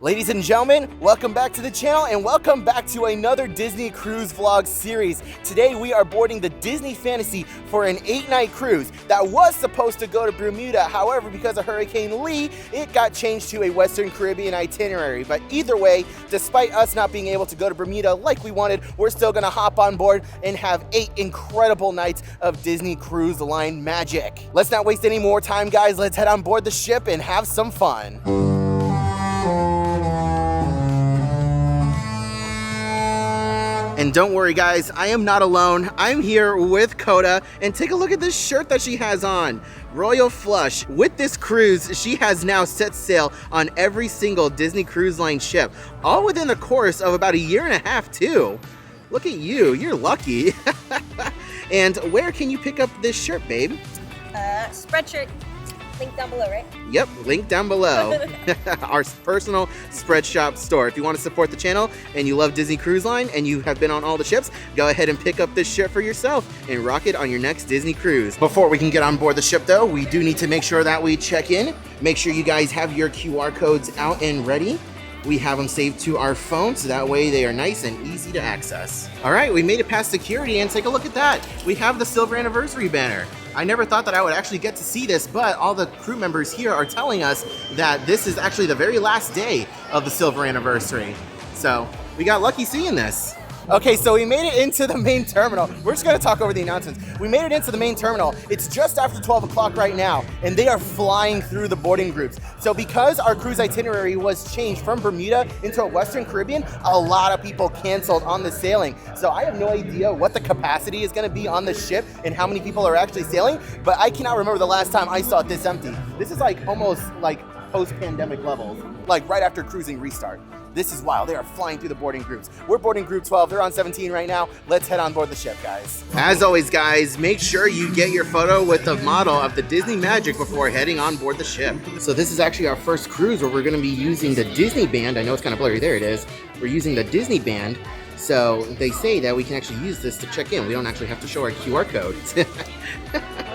Ladies and gentlemen, welcome back to the channel and welcome back to another Disney Cruise Vlog series. Today we are boarding the Disney Fantasy for an 8-night cruise that was supposed to go to Bermuda. However, because of Hurricane Lee, it got changed to a Western Caribbean itinerary. But either way, despite us not being able to go to Bermuda like we wanted, we're still gonna hop on board and have 8 incredible nights of Disney Cruise Line magic. Let's not waste any more time, guys. Let's head on board the ship and have some fun. And don't worry guys, I am not alone. I'm here with Coda, and take a look at this shirt that she has on. Royal Flush. With this cruise, she has now set sail on every single Disney Cruise Line ship, all within the course of about a year and a half too. Look at you, you're lucky. And where can you pick up this shirt, babe? Spreadshirt. Link down below, right? Yep, link down below. Our personal spread shop store. If you want to support the channel and you love Disney Cruise Line and you have been on all the ships, go ahead and pick up this shirt for yourself and rock it on your next Disney cruise. Before we can get on board the ship though, we do need to make sure that we check in. Make sure you guys have your QR codes out and ready. We have them saved to our phone, so that way they are nice and easy to access. All right, we made it past security, and take a look at that. We have the silver anniversary banner. I never thought that I would actually get to see this, but all the crew members here are telling us that this is actually the very last day of the silver anniversary. So we got lucky seeing this. Okay, so we made it into the main terminal. We're just gonna talk over the announcements. We made it into the main terminal. It's just after 12 o'clock right now, and they are flying through the boarding groups. So because our cruise itinerary was changed from Bermuda into a Western Caribbean, a lot of people canceled on the sailing. So I have no idea what the capacity is gonna be on the ship and how many people are actually sailing, but I cannot remember the last time I saw it this empty. This is like almost like post-pandemic levels, like right after cruising restart. This is wild. They are flying through the boarding groups. We're boarding group 12. They're on 17 right now. Let's head on board the ship, guys. As always, guys, make sure you get your photo with the model of the Disney Magic before heading on board the ship. So this is actually our first cruise where we're going to be using the Disney band. I know it's kind of blurry. There it is. We're using the Disney band. So they say that we can actually use this to check in. We don't actually have to show our QR code.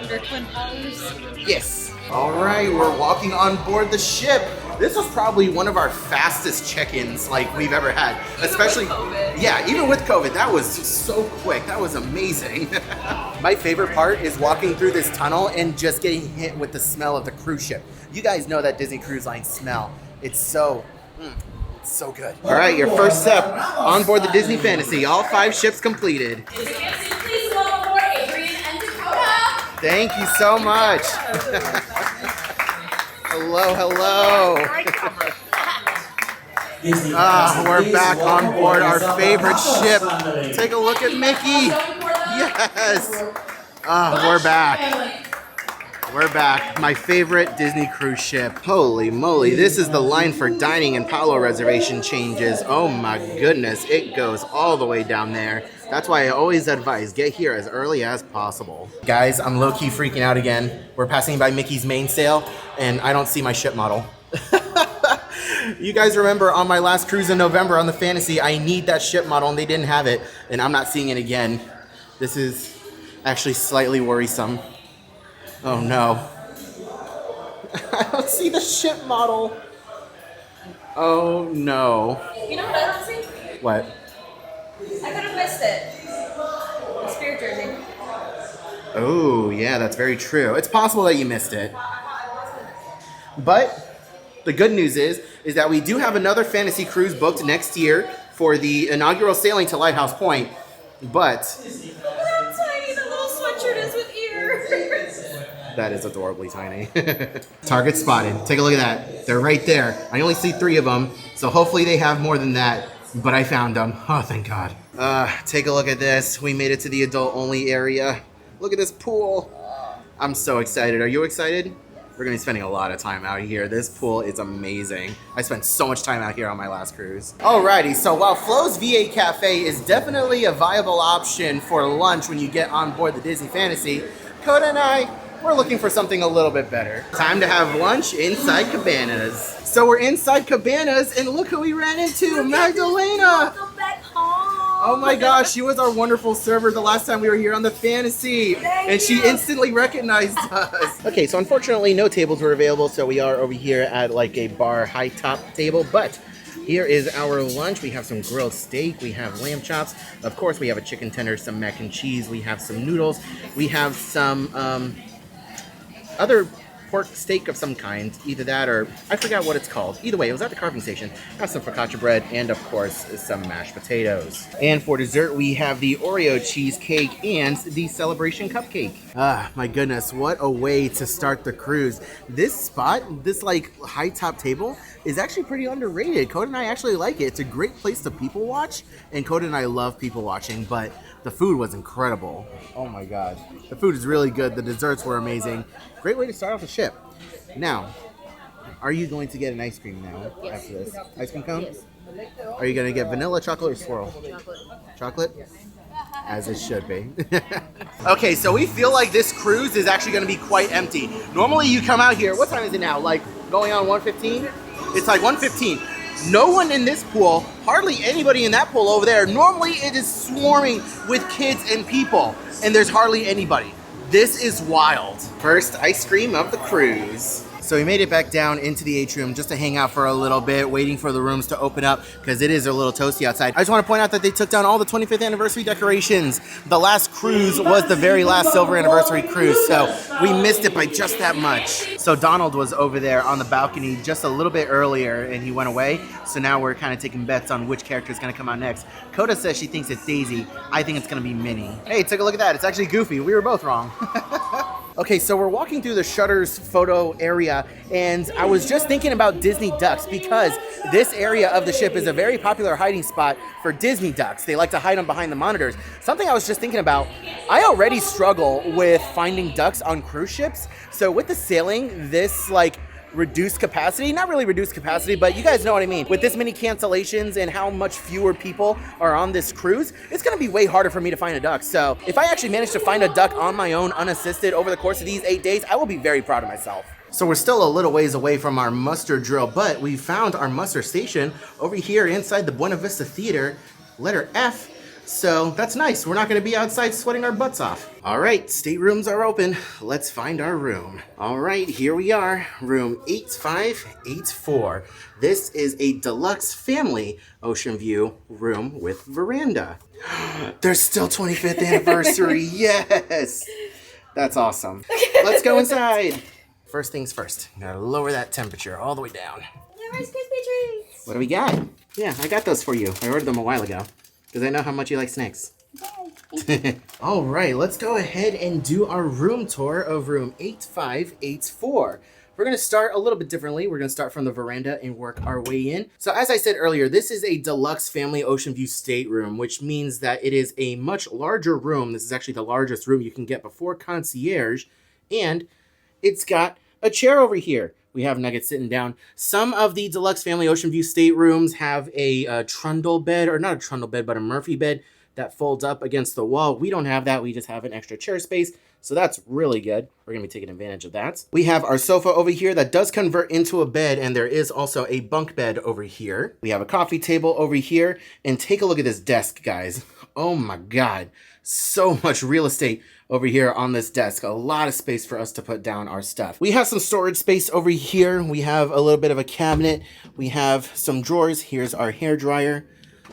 Under Twin Towers. Yes. All right, we're walking on board the ship. This was probably one of our fastest check-ins like we've ever had, especially yeah, even with COVID. That was so quick. That was amazing. My favorite part is walking through this tunnel and just getting hit with the smell of the cruise ship. You guys know that Disney Cruise Line smell. It's so good. All right, your first step on board the Disney Fantasy. All 5 ships completed. Please welcome aboard Adrian and Dakota. Thank you so much. Hello, hello. We're back on board our favorite ship. Take a look at Mickey. Yes. We're back. We're back. My favorite Disney cruise ship. Holy moly, this is the line for dining and Palo reservation changes. Oh my goodness, it goes all the way down there. That's why I always advise, get here as early as possible. Guys, I'm low-key freaking out again. We're passing by Mickey's mainsail, and I don't see my ship model. You guys remember on my last cruise in November on the Fantasy, I need that ship model, and they didn't have it, and I'm not seeing it again. This is actually slightly worrisome. Oh no. I don't see the ship model. Oh no. You know what I don't see? What? I could have missed it. The Spirit jersey. Oh yeah, that's very true. It's possible that you missed it. But the good news is that we do have another Fantasy cruise booked next year for the inaugural sailing to Lighthouse Point. But That's tiny. The little sweatshirt is with ears. that is adorably tiny. Target spotted. Take a look at that. They're right there. I only see 3 of them, so hopefully they have more than that. But I found them. Oh, thank God. Take a look at this. We made it to the adult-only area. Look at this pool. I'm so excited. Are you excited? We're gonna be spending a lot of time out here. This pool is amazing. I spent so much time out here on my last cruise. Alrighty, so while Flo's V8 Cafe is definitely a viable option for lunch when you get on board the Disney Fantasy, Coda and I, we're looking for something a little bit better. Time to have lunch inside Cabanas. So we're inside Cabanas, and look who we ran into, Magdalena. Welcome back home. Oh my gosh, she was our wonderful server the last time we were here on the Fantasy. And she instantly recognized us. Okay, so unfortunately no tables were available, so we are over here at like a bar high top table, but Here is our lunch. We have some grilled steak. We have lamb chops. Of course, we have a chicken tender, some mac and cheese. We have some noodles. We have some other pork steak of some kind, either that or I forgot what it's called. Either way, it was at the carving station. Have some focaccia bread and of course some mashed potatoes. And for dessert, we have the Oreo cheesecake and the celebration cupcake. Ah, my goodness, what a way to start the cruise. This spot, this like high top table, is actually pretty underrated. Cody and I actually like it. It's a great place to people watch, and Cody and I love people watching, but the food was incredible. Oh my God. The food is really good. The desserts were amazing. Great way to start off the ship. Now, are you going to get an ice cream now after this? Ice cream cone? Yes. Are you going to get vanilla, chocolate, or swirl? Chocolate. Chocolate? As it should be. Okay, so we feel like this cruise is actually going to be quite empty. Normally you come out here, what time is it now? Like going on 1:15? It's like 1:15. No one in this pool, hardly anybody in that pool over there. Normally it is swarming with kids and people, and there's hardly anybody. This is wild. First ice cream of the cruise. So we made it back down into the atrium just to hang out for a little bit, waiting for the rooms to open up because it is a little toasty outside. I just want to point out that they took down all the 25th anniversary decorations. The last cruise was the very last silver anniversary cruise, so we missed it by just that much. So Donald was over there on the balcony just a little bit earlier and he went away. So now we're kind of taking bets on which character is going to come out next. Coda says she thinks it's Daisy. I think it's going to be Minnie. Hey, take a look at that. It's actually Goofy. We were both wrong. Okay, so we're walking through the Shutters photo area, and I was just thinking about Disney ducks because this area of the ship is a very popular hiding spot for Disney ducks. They like to hide them behind the monitors. Something I was just thinking about, I already struggle with finding ducks on cruise ships, so with the sailing, this like reduced capacity, not really reduced capacity, but you guys know what I mean. With this many cancellations and how much fewer people are on this cruise, it's gonna be way harder for me to find a duck. So if I actually manage to find a duck on my own, unassisted, over the course of these 8 days, I will be very proud of myself. So we're still a little ways away from our muster drill, but we found our muster station over here inside the Buena Vista Theater, letter F. So that's nice. We're not going to be outside sweating our butts off. All right, staterooms are open. Let's find our room. All right, here we are, room 8584. This is a deluxe family ocean view room with veranda. There's still 25th anniversary. Yes, that's awesome. Let's go inside. First things first, gotta lower that temperature all the way down. Rice Krispie treats. What do we got? Yeah, I got those for you. I ordered them a while ago. Because I know how much you like snacks. All right, let's go ahead and do our room tour of room 8584. We're going to start a little bit differently. We're going to start from the veranda and work our way in. So as I said earlier, this is a deluxe family ocean view stateroom, which means that it is a much larger room. This is actually the largest room you can get before concierge. And it's got a chair over here. We have Nugget sitting down. Some of the deluxe family ocean view staterooms have a trundle bed, or not a trundle bed, but a Murphy bed that folds up against the wall. We don't have that. We just have an extra chair space. So that's really good. We're going to be taking advantage of that. We have our sofa over here that does convert into a bed, and there is also a bunk bed over here. We have a coffee table over here, and take a look at this desk, guys. Oh my God. So much real estate over here on this desk. A lot of space for us to put down our stuff. We have some storage space over here. We have a little bit of a cabinet. We have some drawers. Here's our hair dryer.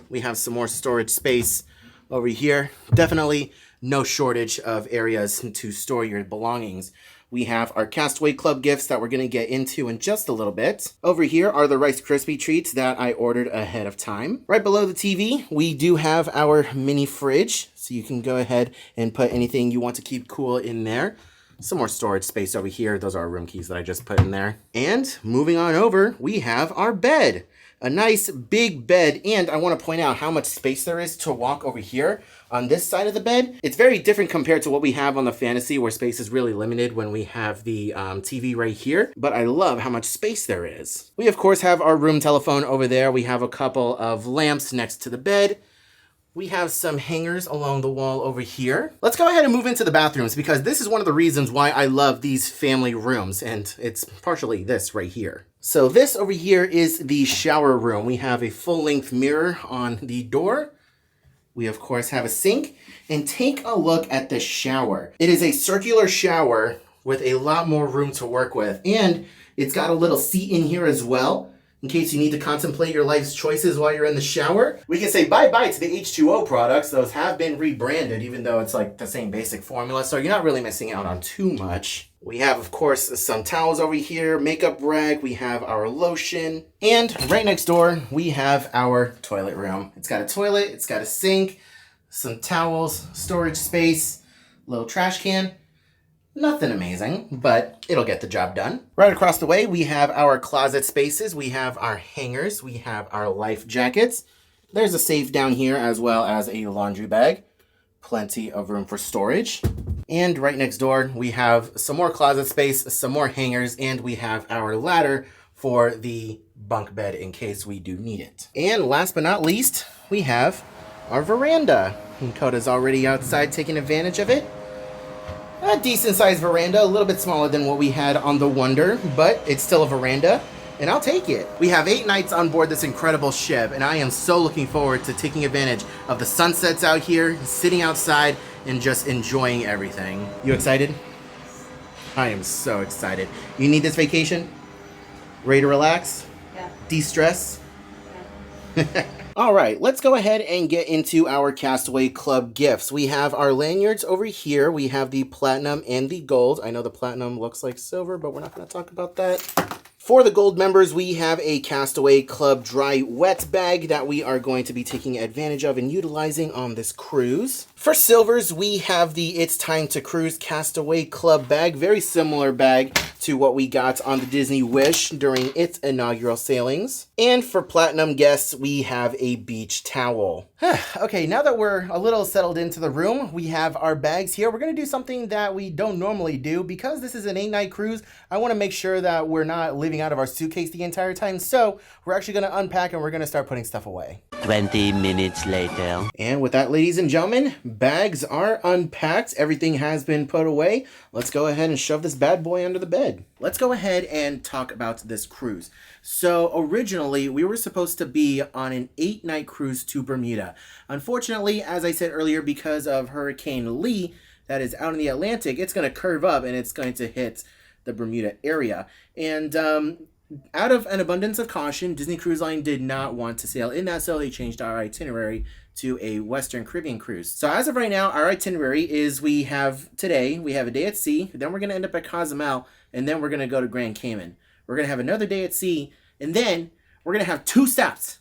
We have some more storage space over here. Definitely no shortage of areas to store your belongings. We have our Castaway Club gifts that we're going to get into in just a little bit. Over here are the Rice Krispie treats that I ordered ahead of time. Right below the TV, we do have our mini fridge, so you can go ahead and put anything you want to keep cool in there. Some more storage space over here. Those are our room keys that I just put in there. And moving on over, we have our bed. A nice big bed, and I want to point out how much space there is to walk over here on this side of the bed. It's very different compared to what we have on the Fantasy, where space is really limited when we have the TV right here, but I love how much space there is. We of course have our room telephone over there. We have a couple of lamps next to the bed. We have some hangers along the wall over here. Let's go ahead and move into the bathrooms, because this is one of the reasons why I love these family rooms, and it's partially this right here. So this over here is the shower room. We have a full-length mirror on the door. We of course have a sink, and take a look at the shower. It is a circular shower with a lot more room to work with, and it's got a little seat in here as well in case you need to contemplate your life's choices while you're in the shower. We can say bye-bye to the H2O products. Those have been rebranded, even though it's like the same basic formula, so you're not really missing out on too much. We have, of course, some towels over here, makeup rag, we have our lotion, and right next door, we have our toilet room. It's got a toilet, it's got a sink, some towels, storage space, little trash can. Nothing amazing, but it'll get the job done. Right across the way, we have our closet spaces. We have our hangers. We have our life jackets. There's a safe down here as well as a laundry bag. Plenty of room for storage. And right next door, we have some more closet space, some more hangers, and we have our ladder for the bunk bed in case we do need it. And last but not least, we have our veranda. And Coda's already outside taking advantage of it. A decent sized veranda, a little bit smaller than what we had on the Wonder, but it's still a veranda, and I'll take it. We have 8 nights on board this incredible ship, and I am so looking forward to taking advantage of the sunsets out here, sitting outside, and just enjoying everything. You excited? I am so excited. You need this vacation? Ready to relax? Yeah. De-stress? Yeah. All right, let's go ahead and get into our Castaway Club gifts. We have our lanyards over here. We have the platinum and the gold. I know the platinum looks like silver, but we're not going to talk about that. For the gold members, we have a Castaway Club dry wet bag that we are going to be taking advantage of and utilizing on this cruise. For silvers, we have the It's Time to Cruise Castaway Club bag. Very similar bag to what we got on the Disney Wish during its inaugural sailings. And for platinum guests, we have a beach towel. Okay, now that we're a little settled into the room, we have our bags here. We're going to do something that we don't normally do. Because this is an 8-night cruise, I want to make sure that we're not living out of our suitcase the entire time. So we're actually going to unpack and we're going to start putting stuff away. 20 minutes later. And with that, ladies and gentlemen, bags are unpacked. Everything has been put away. Let's go ahead and shove this bad boy under the bed. Let's go ahead and talk about this cruise. So originally, we were supposed to be on an 8-night cruise to Bermuda. Unfortunately, as I said earlier, because of Hurricane Lee that is out in the Atlantic, it's going to curve up and it's going to hit the Bermuda area. And out of an abundance of caution, Disney Cruise Line did not want to sail in that, so they changed our itinerary to a Western Caribbean cruise. So as of right now, our itinerary is we have a day at sea, then we're going to end up at Cozumel, and then we're going to go to Grand Cayman. We're going to have another day at sea, and then we're going to have two stops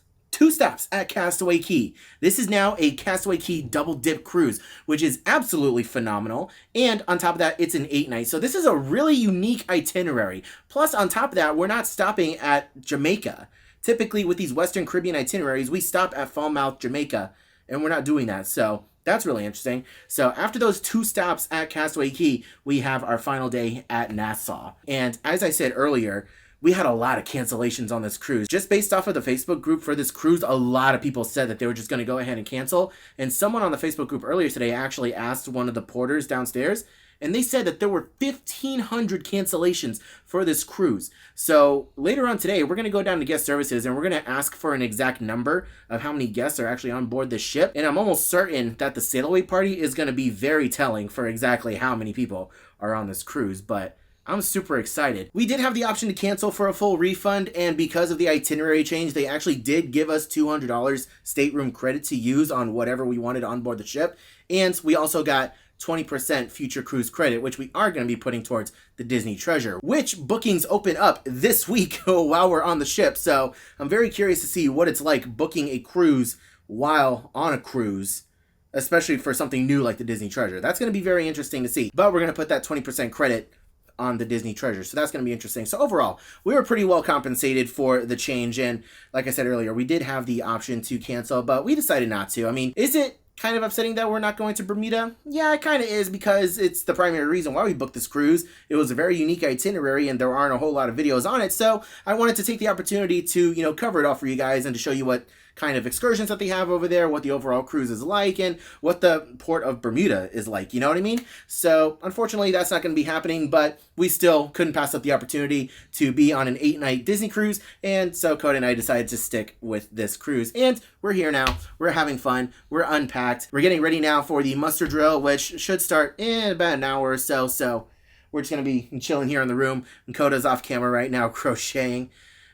at Castaway Cay. This is now a Castaway Cay double dip cruise, which is absolutely phenomenal. And on top of that, it's an 8-night. So this is a really unique itinerary. Plus, on top of that, we're not stopping at Jamaica. Typically, with these Western Caribbean itineraries, we stop at Falmouth, Jamaica, and we're not doing that. So that's really interesting. So after those 2 stops at Castaway Cay, we have our final day at Nassau. And as I said earlier, we had a lot of cancellations on this cruise. Just based off of the Facebook group for this cruise, a lot of people said that they were just going to go ahead and cancel. And someone on the Facebook group earlier today actually asked one of the porters downstairs, and they said that there were 1,500 cancellations for this cruise. So later on today, we're going to go down to guest services and we're going to ask for an exact number of how many guests are actually on board this ship. And I'm almost certain that the sail away party is going to be very telling for exactly how many people are on this cruise. But I'm super excited. We did have the option to cancel for a full refund, and because of the itinerary change, they actually did give us $200 stateroom credit to use on whatever we wanted on board the ship. And we also got 20% future cruise credit, which we are going to be putting towards the Disney Treasure, which bookings open up this week while we're on the ship. So I'm very curious to see what it's like booking a cruise while on a cruise, especially for something new like the Disney Treasure. That's going to be very interesting to see. But we're going to put that 20% credit on the Disney Treasure. So that's going to be interesting. So overall, we were pretty well compensated for the change. And like I said earlier, we did have the option to cancel, but we decided not to. I mean, is it kind of upsetting that we're not going to Bermuda? Yeah, it kind of is, because it's the primary reason why we booked this cruise. It was a very unique itinerary and there aren't a whole lot of videos on it. So I wanted to take the opportunity to, cover it all for you guys and to show you what kind of excursions that they have over there, what the overall cruise is like, and what the port of Bermuda is like, you know what I mean? So unfortunately, that's not going to be happening, but we still couldn't pass up the opportunity to be on an 8-night Disney cruise, and so Cody and I decided to stick with this cruise, and we're here now, we're having fun, we're unpacked, we're getting ready now for the muster drill, which should start in about an hour or so, so we're just going to be chilling here in the room, and Coda's off camera right now crocheting,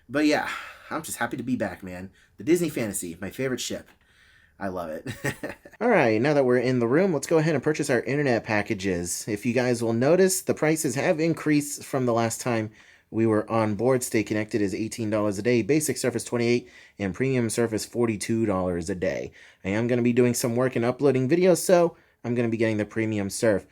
but yeah, I'm just happy to be back, man. The Disney Fantasy, my favorite ship. I love it. All right, now that we're in the room, let's go ahead and purchase our internet packages. If you guys will notice, the prices have increased from the last time we were on board. Stay Connected is $18 a day, basic surface $28, and premium surface $42 a day. I am going to be doing some work and uploading videos, so I'm going to be getting the premium surf.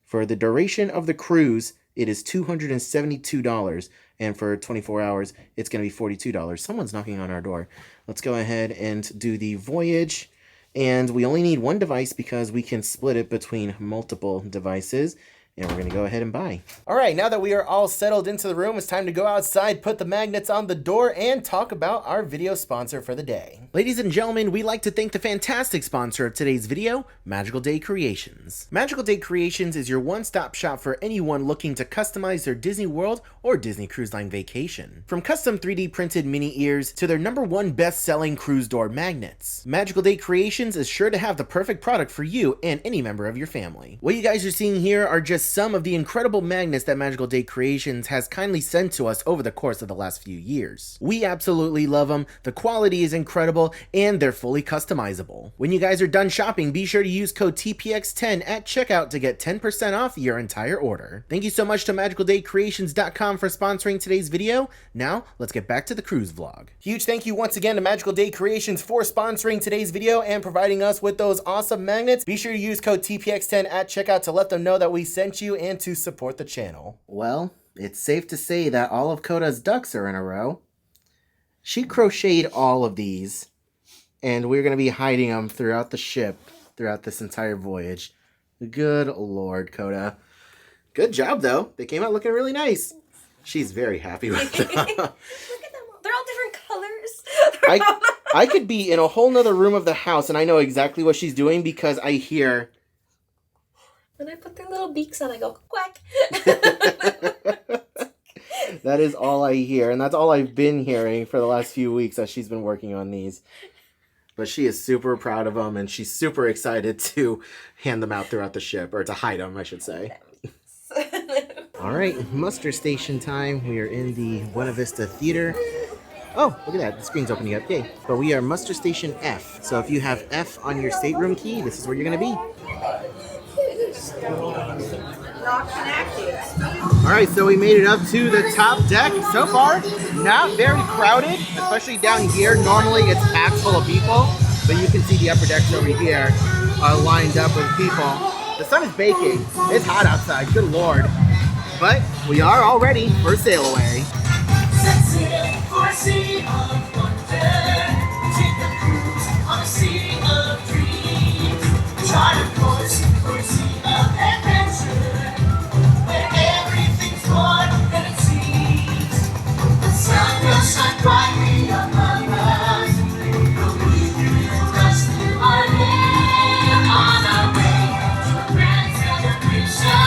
For the duration of the cruise, it is $272, and for 24 hours, it's going to be $42. Someone's knocking on our door. Let's go ahead and do the voyage, and we only need one device because we can split it between multiple devices. And we're going to go ahead and buy. All right, now that we are all settled into the room, it's time to go outside, put the magnets on the door, and talk about our video sponsor for the day. Ladies and gentlemen, we'd like to thank the fantastic sponsor of today's video, Magical Day Creations. Magical Day Creations is your one-stop shop for anyone looking to customize their Disney World or Disney Cruise Line vacation. From custom 3D printed mini ears to their #1 best-selling cruise door magnets, Magical Day Creations is sure to have the perfect product for you and any member of your family. What you guys are seeing here are just some of the incredible magnets that Magical Day Creations has kindly sent to us over the course of the last few years. We absolutely love them, the quality is incredible, and they're fully customizable. When you guys are done shopping, be sure to use code TPX10 at checkout to get 10% off your entire order. Thank you so much to MagicalDayCreations.com for sponsoring today's video. Now, let's get back to the cruise vlog. Huge thank you once again to Magical Day Creations for sponsoring today's video and providing us with those awesome magnets. Be sure to use code TPX10 at checkout to let them know that we sent you and to support the channel. Well, it's safe to say that all of Coda's ducks are in a row. She crocheted all of these, and we're going to be hiding them throughout the ship, throughout this entire voyage. Good Lord, Coda. Good job, though. They came out looking really nice. She's very happy with them. Look at them. They're all different colors. I could be in a whole nother room of the house, and I know exactly what she's doing because I hear... When I put their little beaks on, I go, quack. That is all I hear, and that's all I've been hearing for the last few weeks as she's been working on these. But she is super proud of them, and she's super excited to hand them out throughout the ship, or to hide them, I should say. All right, muster station time. We are in the Buena Vista Theater. Oh, look at that. The screen's opening up. Yay. But we are muster station F. So if you have F on your stateroom key, this is where you're going to be. Alright, so we made it up to the top deck. So far, not very crowded, especially down here. Normally it's packed full of people, but you can see the upper decks over here are lined up with people. The sun is baking. It's hot outside, good Lord. But we are all ready for sail away. Set sail for a sea of wonder. Take a cruise on a sea of dreams. Chart a course for a sea of adventure, where everything's more than it seems. The sun will shine brightly among us. The wind will rush through our hair on our way to a grand celebration.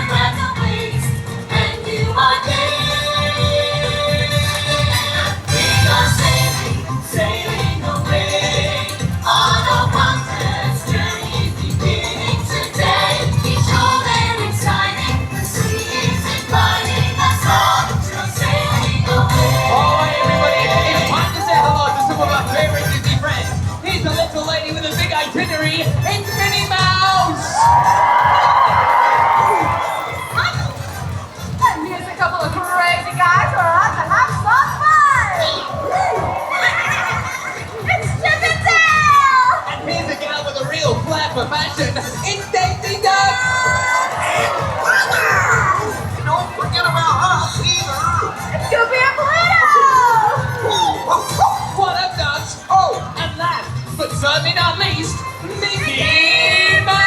Grab the waves and you are there. We are sailing, sailing away on a wondrous journey beginning today. Each old and exciting, the sea is inviting us all to sailing away. Oh, hey everybody, it's time to say hello to some of our favorite Disney friends. Here's the little lady with a big itinerary, it's Minnie Mouse! And here's a couple of crazy guys who are out to have some fun! It's Chip and Dale! And here's a gal with a real flair for fashion, it's Daisy Duck! Don't forget about us either. It's Goofy and Pluto! What up, Ducks? Oh, and last, but certainly not least, Mickey Mouse!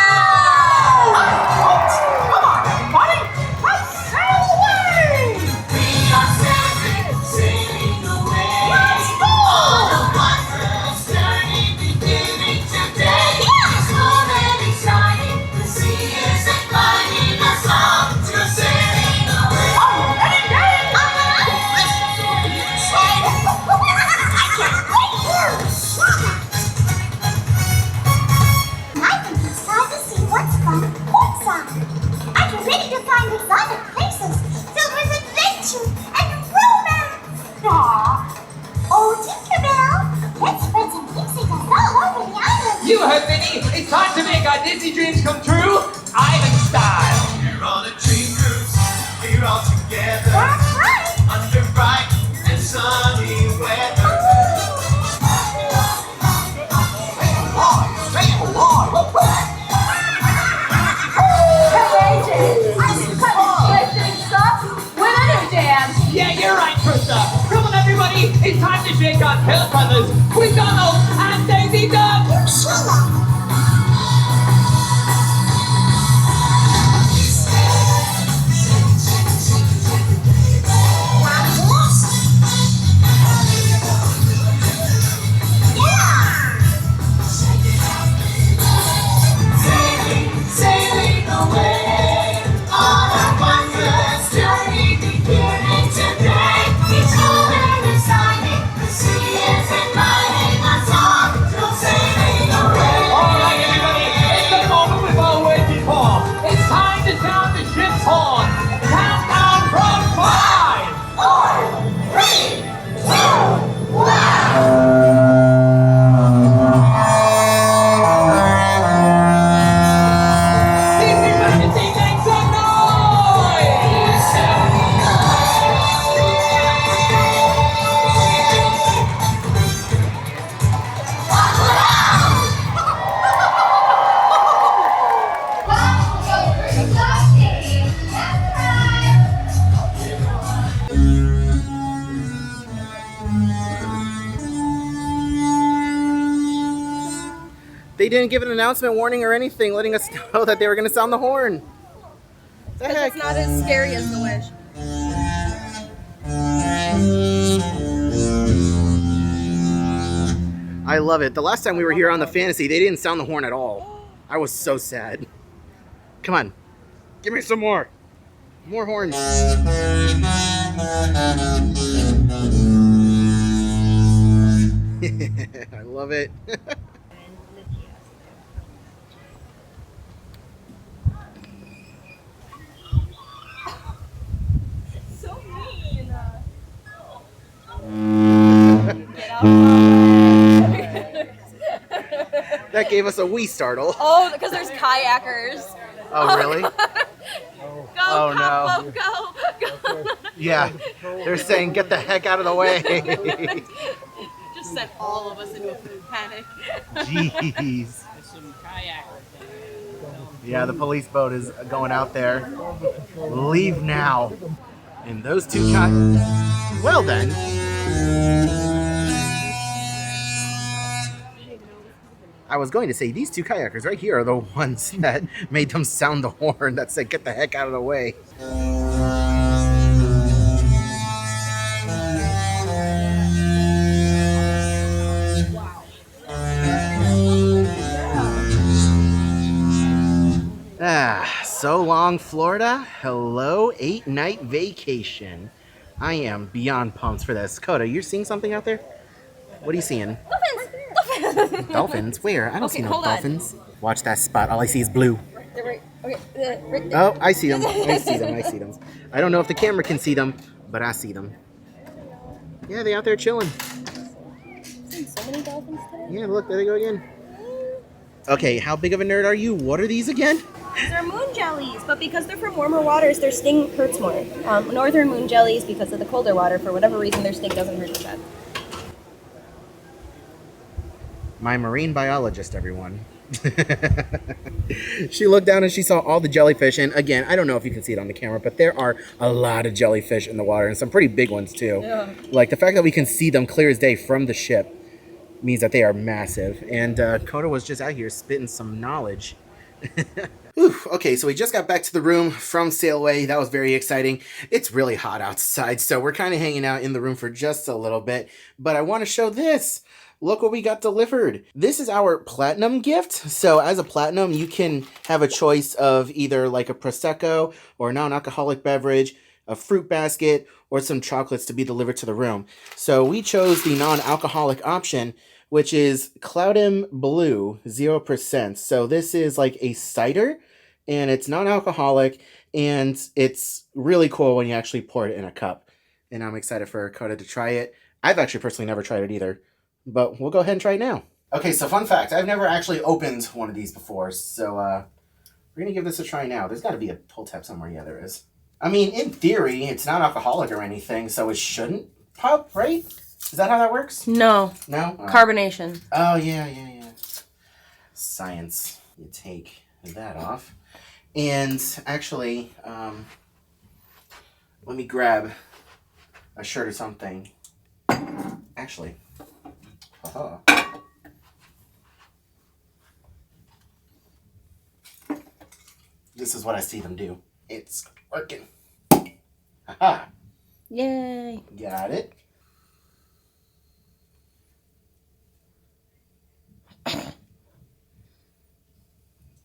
Come on, everybody! Let's sail away! We are sailing, sailing away. Let's go! On a wondrous journey beginning today. It's cold and exciting. The sea is inviting us all to sailing away. Ready, Dave? You heard Vinny. It's time to make our Disney dreams come true. Island style. We're on a dream cruise, we're all together, under bright and sunny weather. Stay alive! Hey, AJ, I just cut lifting stuff with a new dance. Yeah, you're right, Krista. Come on, everybody. It's time to shake our tail feathers with Donald and Daisy Duck. Sailing away on a wondrous journey beginning today. Each moment is shining, the sea is inviting us on. Go sailing away. All right, everybody. It's the moment we've all waited for. It's time to sound the ship's horn. Countdown from 5, 4, 3, 2, 1. Disney Fantasy, make some noise! They didn't give an announcement, warning, or anything, letting us know that they were going to sound the horn. The Because heck? it's not as scary as the wish. I love it. The last time we were here on the Fantasy, they didn't sound the horn at all. I was so sad. Come on. Give me some more. More horns. I love it. So mean. Get out of my way. That gave us a wee startle. Oh, because there's kayakers. Oh, really? Go, Oh, Capo, no. go. Yeah. They're saying, get the heck out of the way. Just sent all of us into a food panic. Jeez. Yeah, the police boat is going out there. Leave now. And those two well then. I was going to say, these two kayakers right here are the ones that made them sound the horn that said, get the heck out of the way. So long, Florida. Hello, 8-night vacation. I am beyond pumped for this. Coda, you're seeing something out there? What are you seeing? Dolphins! Dolphins? Where? I don't Okay, see no hold on. dolphins. Watch that spot. All I see is blue. They're right. Okay. Right there. Oh, I see them. I see them. I see them. I don't know if the camera can see them, but I see them. Yeah, they out there chilling. Seen so many dolphins today. Yeah, look, there they go again. Okay, how big of a nerd are you? What are these again? These are moon jellies, but because they're from warmer waters, their sting hurts more. Northern moon jellies, because of the colder water, for whatever reason, their sting doesn't hurt as bad. My marine biologist, everyone. She looked down and she saw all the jellyfish, and again, I don't know if you can see it on the camera, but there are a lot of jellyfish in the water, and some pretty big ones too. Yeah. Like the fact that we can see them clear as day from the ship means that they are massive. And Coda was just out here spitting some knowledge. Whew, okay, so we just got back to the room from Sailway. That was very exciting. It's really hot outside, so we're kind of hanging out in the room for just a little bit. But I want to show this. Look what we got delivered. This is our platinum gift. So as a platinum, you can have a choice of either like a Prosecco or a non-alcoholic beverage, a fruit basket, or some chocolates to be delivered to the room. So we chose the non-alcoholic option, which is Cloudem Blue 0%. So this is like a cider, and it's non-alcoholic, and it's really cool when you actually pour it in a cup. And I'm excited for Coda to try it. I've actually personally never tried it either, but we'll go ahead and try it now. Okay, so fun fact. I've never actually opened one of these before, so we're going to give this a try now. There's got to be a pull tab somewhere. Yeah, there is. I mean, in theory, it's not alcoholic or anything, so it shouldn't pop, right? Is that how that works? No. No? Oh. Carbonation. Oh, yeah. Science. You take that off. And actually, let me grab a shirt or something. Actually. Haha. This is what I see them do. It's working. Haha. Yay. Got it.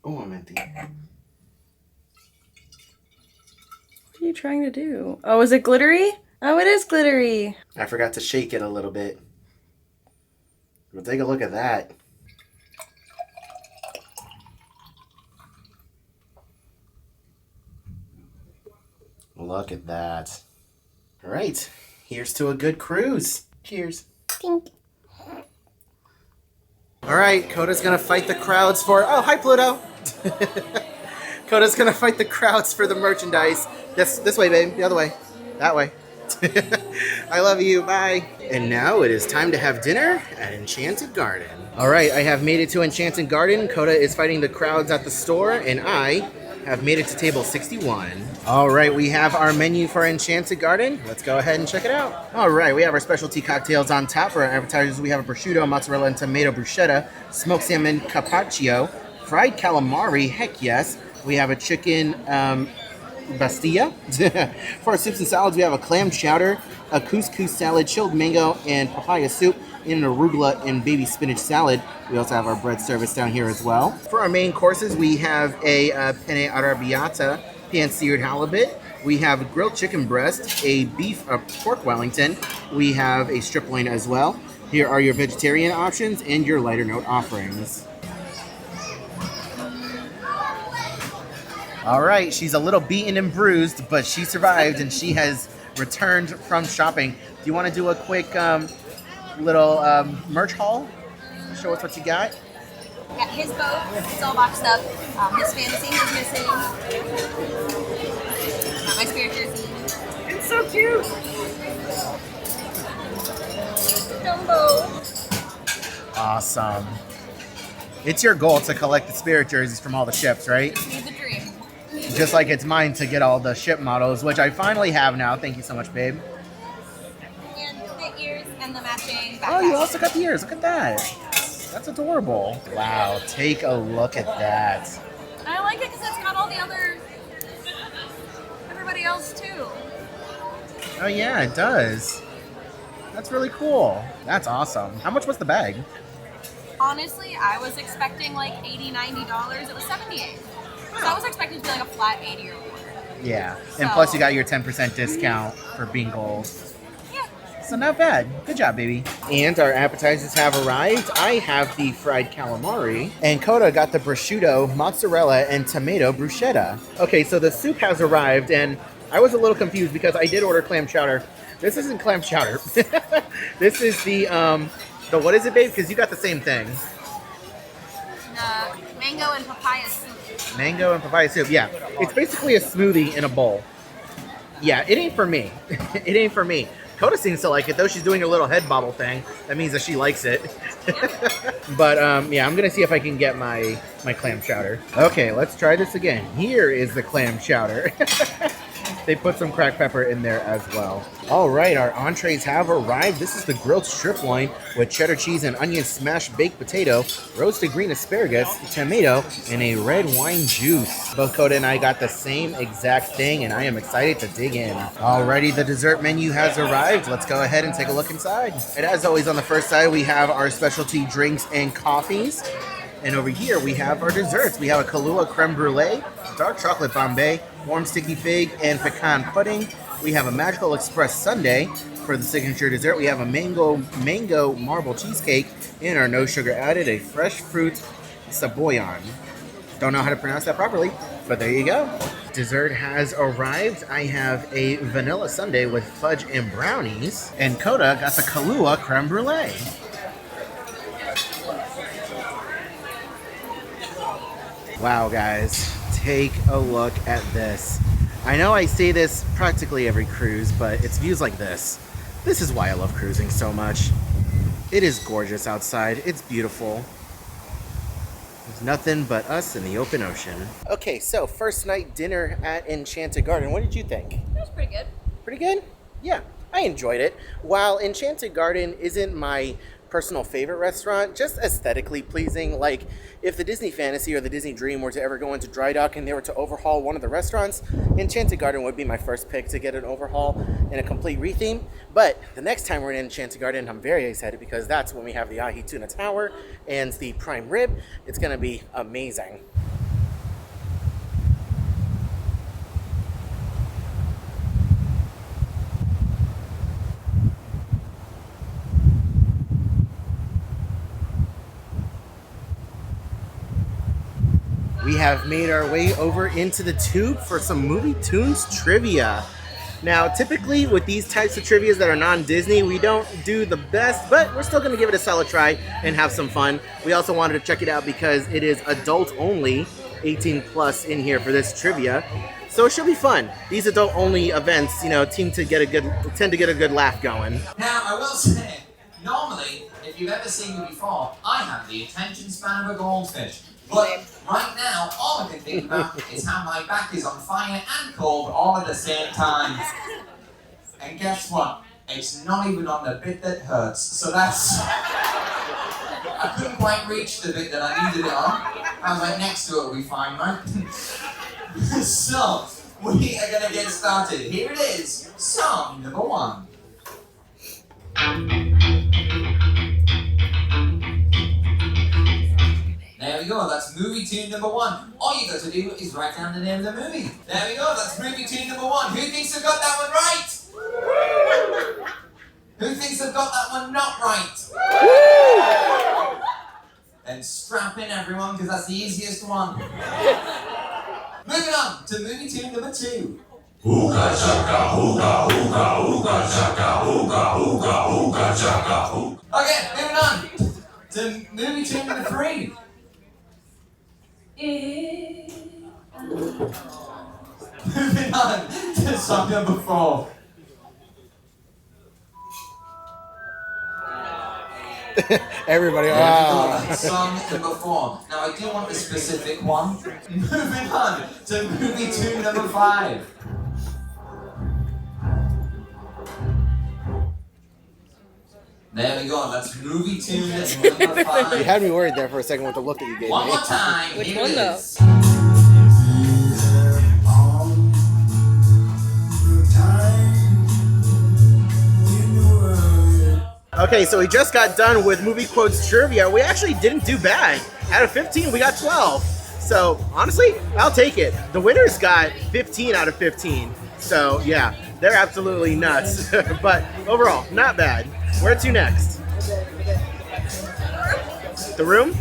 Oh, I'm empty. What are you trying to do? Oh, is it glittery? Oh, it is glittery. I forgot to shake it a little bit. Well, take a look at that. Look at that. All right, here's to a good cruise. Cheers. Tink. All right, Coda's gonna fight the crowds for, oh, hi Pluto. Coda's gonna fight the crowds for the merchandise. This way, babe, the other way, that way. I love you, bye. And now it is time to have dinner at Enchanted Garden. All right, I have made it to Enchanted Garden. Coda is fighting the crowds at the store, and I have made it to table 61. All right, we have our menu for Enchanted Garden. Let's go ahead and check it out. All right, we have our specialty cocktails on top. For our appetizers, we have a prosciutto, mozzarella, and tomato bruschetta, smoked salmon carpaccio, fried calamari, heck yes. We have a chicken Bastilla. For our soups and salads, we have a clam chowder, a couscous salad, chilled mango, and papaya soup, and an arugula and baby spinach salad. We also have our bread service down here as well. For our main courses, we have a penne arrabbiata, pan-seared halibut. We have a grilled chicken breast, a pork Wellington. We have a strip loin as well. Here are your vegetarian options and your lighter note offerings. All right, she's a little beaten and bruised, but she survived and she has returned from shopping. Do you want to do a quick little merch haul? Show us what you got. Got his boat. It's all boxed up. His fantasy is missing. Got my spirit jersey. It's so cute. Dumbo. Awesome. It's your goal to collect the spirit jerseys from all the ships, right? Need the dream. Just like it's mine to get all the ship models, which I finally have now. Thank you so much, babe. And the ears and the matching backpack. Oh, you also got the ears. Look at that. That's adorable. Wow, take a look at that. I like it because it's got all the other, everybody else too. Oh yeah, it does. That's really cool. That's awesome. How much was the bag? Honestly, I was expecting like $80, $90. It was $78. So I was expecting to be like a flat 80 or more. Yeah, and plus you got your 10% discount for being gold. Yeah. So not bad. Good job, baby. And our appetizers have arrived. I have the fried calamari, and Coda got the prosciutto, mozzarella, and tomato bruschetta. Okay, so the soup has arrived, and I was a little confused because I did order clam chowder. This isn't clam chowder. This is the what is it, babe? Because you got the same thing. Mango and papaya soup. Mango and papaya soup, yeah. It's basically a smoothie in a bowl. Yeah, it ain't for me. It ain't for me. Coda seems to like it, though. She's doing a little head bobble thing. That means that she likes it. But, yeah, I'm going to see if I can get my clam chowder. Okay, let's try this again. Here is the clam chowder. They put some cracked pepper in there as well. All right, our entrees have arrived. This is the grilled strip loin with cheddar cheese and onion smashed baked potato, roasted green asparagus, tomato, and a red wine juice. Both Coda and I got the same exact thing, and I am excited to dig in. Alrighty, the dessert menu has arrived. Let's go ahead and take a look inside. And as always, on the first side, we have our specialty drinks and coffees. And over here, we have our desserts. We have a Kahlua creme brulee, dark chocolate Bombay, warm sticky fig, and pecan pudding. We have a Magical Express sundae for the signature dessert. We have a mango marble cheesecake, and our no sugar added, a fresh fruit saboyan. Don't know how to pronounce that properly, but there you go. Dessert has arrived. I have a vanilla sundae with fudge and brownies, and Coda got the Kahlua creme brulee. Wow, guys, take a look at this. I know I say this practically every cruise, but it's views like this. This is why I love cruising so much. It is gorgeous outside. It's beautiful. There's nothing but us in the open ocean. Okay, so first night dinner at Enchanted Garden. What did you think? It was pretty good. Pretty good? Yeah, I enjoyed it. While Enchanted Garden isn't my personal favorite restaurant, just aesthetically pleasing. Like, if the Disney Fantasy or the Disney Dream were to ever go into dry dock and they were to overhaul one of the restaurants, Enchanted Garden would be my first pick to get an overhaul and a complete retheme. But the next time we're in Enchanted Garden, I'm very excited because that's when we have the Ahi Tuna Tower and the prime rib. It's gonna be amazing. We have made our way over into the tube for some Movie Tunes trivia. Now, typically with these types of trivias that are non-Disney, we don't do the best, but we're still gonna give it a solid try and have some fun. We also wanted to check it out because it is adult only, 18 plus in here for this trivia. So it should be fun. These adult only events, you know, tend to get a good laugh going. Now, I will say, normally, if you've ever seen me before, I have the attention span of a goldfish. But right now, all I can think about is how my back is on fire and cold all at the same time. And guess what? It's not even on the bit that hurts. So that's... I couldn't quite reach the bit that I needed it on. I was like, next to it will be fine, right? So, we are going to get started. Here it is, song number 1. There we go, that's movie tune number 1. All you got to do is write down the name of the movie. There we go, that's movie tune number 1. Who thinks they've got that one right? Who thinks they've got that one not right? Then strap in, everyone, because that's the easiest one. Moving on to movie tune number 2. Ooga chaka, ooga, ooga, ooga chaka, ooga, ooga, ooga chaka, ooga. Okay, moving on to movie tune number 3. Moving on to song number 4. Everybody, Song number 4. Now I do want a specific one. Moving on to movie tune number 5. There we go, that's movie tune number 5. You had me worried there for a second with the look that you gave One me. more time. Which Here one, it though? is. Okay, so we just got done with movie quotes trivia. We actually didn't do bad. Out of 15, we got 12. So honestly, I'll take it. The winners got 15 out of 15. So yeah, they're absolutely nuts. But overall, not bad. Where to next? The room?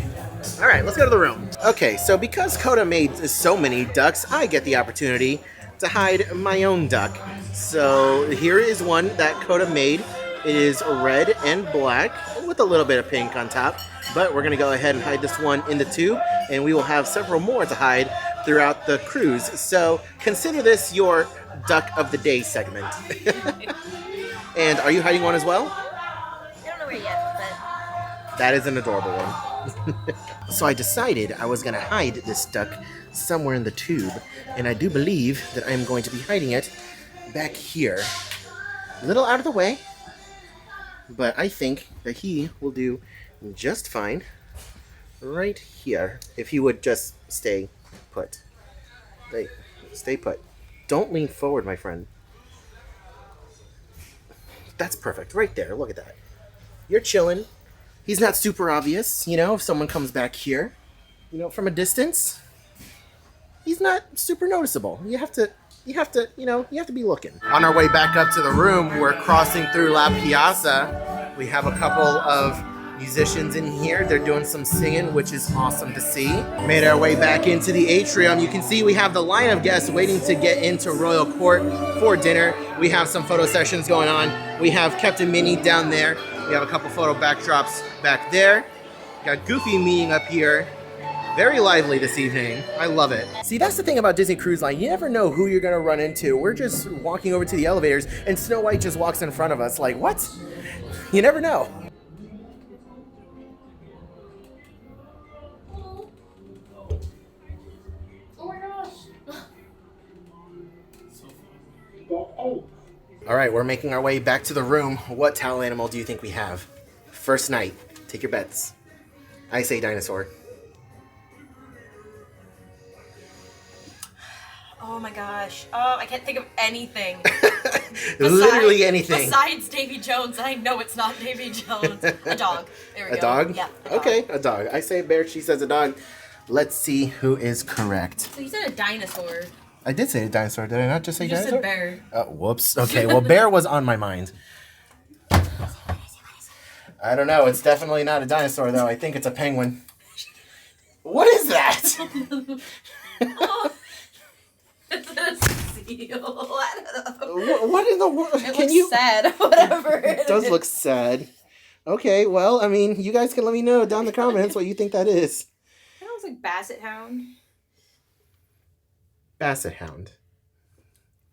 All right, let's go to the room. Okay, so because Coda made so many ducks, I get the opportunity to hide my own duck. So here is one that Coda made. It is red and black with a little bit of pink on top, but we're gonna go ahead and hide this one in the tube, and we will have several more to hide throughout the cruise. So consider this your duck of the day segment. And are you hiding one as well? I don't know where yet, but... That is an adorable one. So I decided I was gonna hide this duck somewhere in the tube, and I do believe that I'm going to be hiding it back here. A little out of the way, but I think that he will do just fine right here if he would just stay put. Stay put. Don't lean forward, my friend. That's perfect. Right there. Look at that. You're chilling. He's not super obvious, you know, if someone comes back here, you know, from a distance. He's not super noticeable. You have to be looking. On our way back up to the room, we're crossing through La Piazza. We have a couple of musicians in here. They're doing some singing, which is awesome to see. Made our way back into the atrium. You can see we have the line of guests waiting to get into Royal Court for dinner. We have some photo sessions going on. We have Captain Minnie down there. We have a couple photo backdrops back there. Got Goofy meeting up here. Very lively this evening. I love it. See, that's the thing about Disney Cruise Line. You never know who you're gonna run into. We're just walking over to the elevators and Snow White just walks in front of us. Like, what? You never know. Oh my gosh. All right, we're making our way back to the room. What towel animal do you think we have? First night. Take your bets. I say dinosaur. Oh my gosh. I can't think of anything. Literally anything. Besides Davy Jones, I know it's not Davy Jones. A dog. There we go. A dog? Yeah. A dog. Okay, a dog. I say a bear, she says a dog. Let's see who is correct. So you said a dinosaur. I did say a dinosaur, did I not just say You just dinosaur? said bear. Whoops. Okay, well, bear was on my mind. I don't know. It's definitely not a dinosaur, though. I think it's a penguin. What is that? It's a seal. What in the world? It looks sad. Whatever. It does look sad. Okay, well, I mean, you guys can let me know down in the comments what you think that is. It looks like Basset Hound. Basset hound.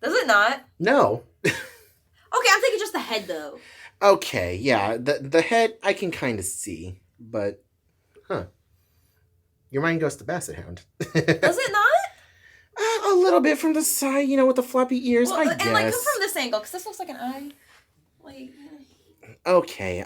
Does it not? No. Okay, I'm thinking just the head though. Okay, yeah, the head I can kind of see, but your mind goes to basset hound. Does it not? A little bit from the side, you know, with the floppy ears. Well, I and guess. like come from this angle, because this looks like an eye. Like. Okay,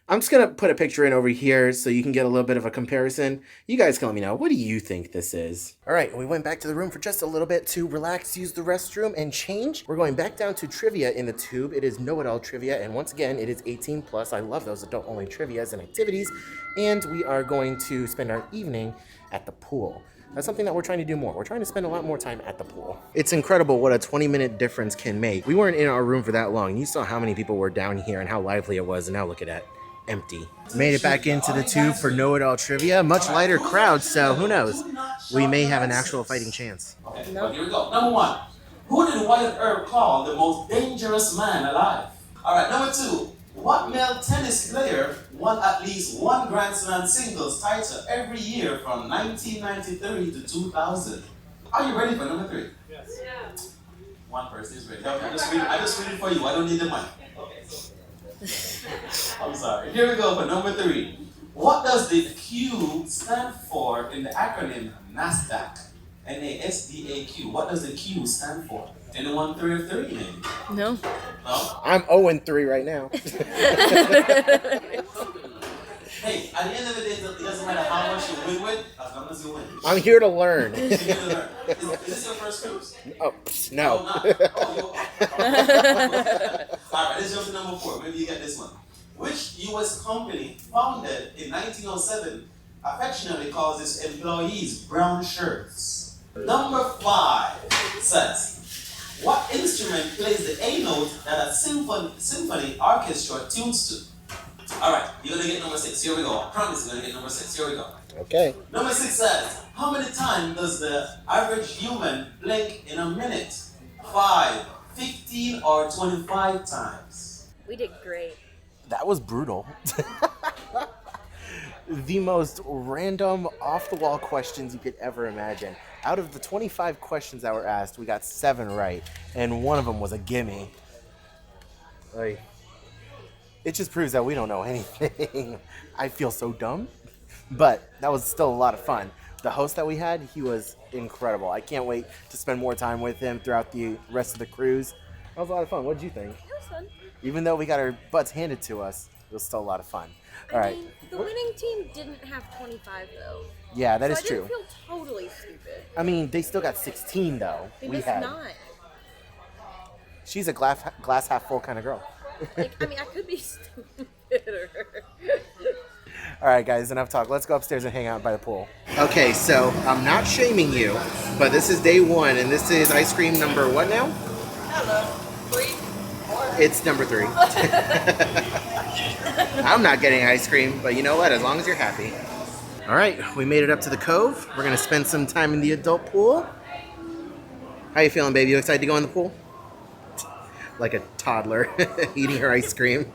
I'm just gonna put a picture in over here so you can get a little bit of a comparison. You guys can let me know. What do you think this is? All right, we went back to the room for just a little bit to relax, use the restroom, and change. We're going back down to trivia in the tube. It is know-it-all trivia, and once again, it is 18 plus. I love those adult-only trivias and activities, and we are going to spend our evening at the pool. That's something that we're trying to do more. We're trying to spend a lot more time at the pool. It's incredible what a 20-minute difference can make. We weren't in our room for that long. You saw how many people were down here and how lively it was, and now look at that, empty. Made it back into the tube for know-it-all trivia. Much lighter crowd, so who knows? We may have an actual fighting chance. Okay, well, here we go. Number one, who did Wyatt Earp call the most dangerous man alive? All right, number two, what male tennis player won at least one Grand Slam singles title every year from 1993 to 2000? Are you ready for number three? Yes. Yeah. One person is ready. Okay, I just read it for you. I don't need the mic. I'm sorry. Here we go for number three. What does the Q stand for in the acronym NASDAQ? NASDAQ. What does the Q stand for? Anyone 3 of 3 maybe? No. No? I'm 0-3 right now. Hey, at the end of the day, it doesn't matter how much you win with, as long as you win. I'm here to learn. You're here to learn. Is this your first cruise? Oh, no. Oh, not. Alright, let's jump to number 4. Maybe you get this one. Which U.S. company founded in 1907 affectionately calls its employees brown shirts? Number 5 says, what instrument plays the A note that a symphony orchestra tunes to? Alright, you're gonna get number 6. Here we go. I promise you're gonna get number 6. Here we go. Okay. Number 6 says, how many times does the average human blink in a minute? 5, 15, or 25 times? We did great. That was brutal. The most random, off-the-wall questions you could ever imagine. Out of the 25 questions that were asked, we got 7 right, and one of them was a gimme. Like, it just proves that we don't know anything. I feel so dumb, but that was still a lot of fun. The host that we had, he was incredible. I can't wait to spend more time with him throughout the rest of the cruise. That was a lot of fun. What did you think? It was fun. Even though we got our butts handed to us, it was still a lot of fun. All right. The winning team didn't have 25 though. Yeah, that is I true. didn't feel totally stupid. I mean, they still got 16 though. They we must had. not. She's a glass half full kind of girl. Like, I mean, I could be stupider. All right, guys, enough talk. Let's go upstairs and hang out by the pool. Okay, so I'm not shaming you, but this is day 1, and this is ice cream number what now? I don't know. 3, 4. It's number 3. I'm not getting ice cream, but you know what? As long as you're happy. All right, we made it up to the cove. We're gonna spend some time in the adult pool. How you feeling, baby? You excited to go in the pool? Like a toddler eating her ice cream.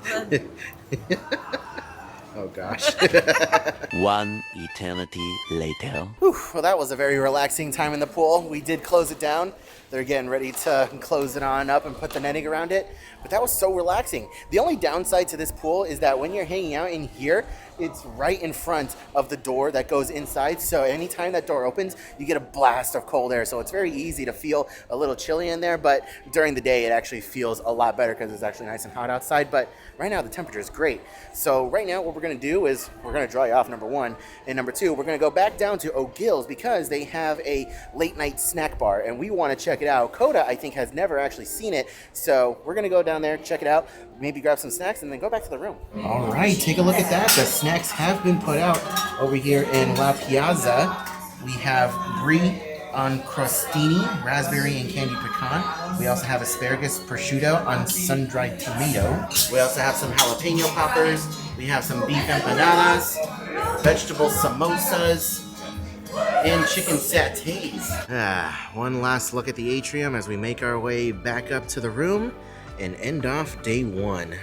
Oh gosh. One eternity later. Whew, well, that was a very relaxing time in the pool. We did close it down. They're getting ready to close it on up and put the netting around it. But that was so relaxing. The only downside to this pool is that when you're hanging out in here, it's right in front of the door that goes inside. So anytime that door opens, you get a blast of cold air. So it's very easy to feel a little chilly in there. But during the day, it actually feels a lot better because it's actually nice and hot outside. But right now, the temperature is great. So right now, what we're going to do is we're going to dry off, number one. And number two, we're going to go back down to O'Gill's because they have a late night snack bar. And we want to check it out. Coda, I think, has never actually seen it. So we're going to go down there, check it out, maybe grab some snacks, and then go back to the room. All right, take a look at that. The snacks have been put out over here in La Piazza. We have brie on crostini, raspberry and candy pecan. We also have asparagus prosciutto on sun-dried tomato. We also have some jalapeno poppers. We have some beef empanadas, vegetable samosas, and chicken satays. One last look at the atrium as we make our way back up to the room and end off day one.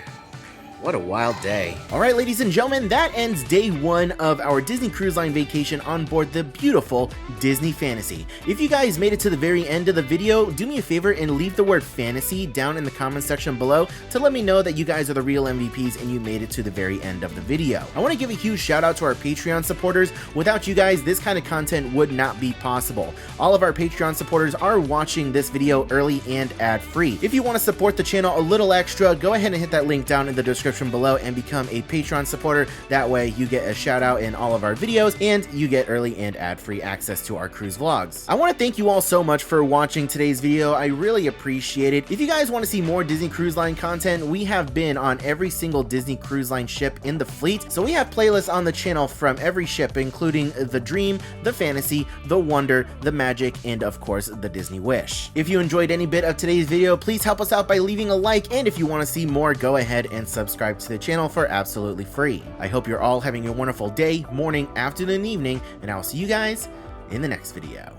What a wild day. All right, ladies and gentlemen, that ends day one of our Disney Cruise Line vacation on board the beautiful Disney Fantasy. If you guys made it to the very end of the video, do me a favor and leave the word fantasy down in the comment section below to let me know that you guys are the real MVPs and you made it to the very end of the video. I want to give a huge shout out to our Patreon supporters. Without you guys, this kind of content would not be possible. All of our Patreon supporters are watching this video early and ad-free. If you want to support the channel a little extra, go ahead and hit that link down in the description below and become a Patreon supporter. That way you get a shout out in all of our videos and you get early and ad-free access to our cruise vlogs. I want to thank you all so much for watching today's video. I really appreciate it. If you guys want to see more Disney Cruise Line content, we have been on every single Disney Cruise Line ship in the fleet. So we have playlists on the channel from every ship, including the Dream, the Fantasy, the Wonder, the Magic, and of course the Disney Wish. If you enjoyed any bit of today's video, please help us out by leaving a like, and if you want to see more, go ahead and subscribe to the channel for absolutely free. I hope you're all having a wonderful day, morning, afternoon, evening, and I'll see you guys in the next video.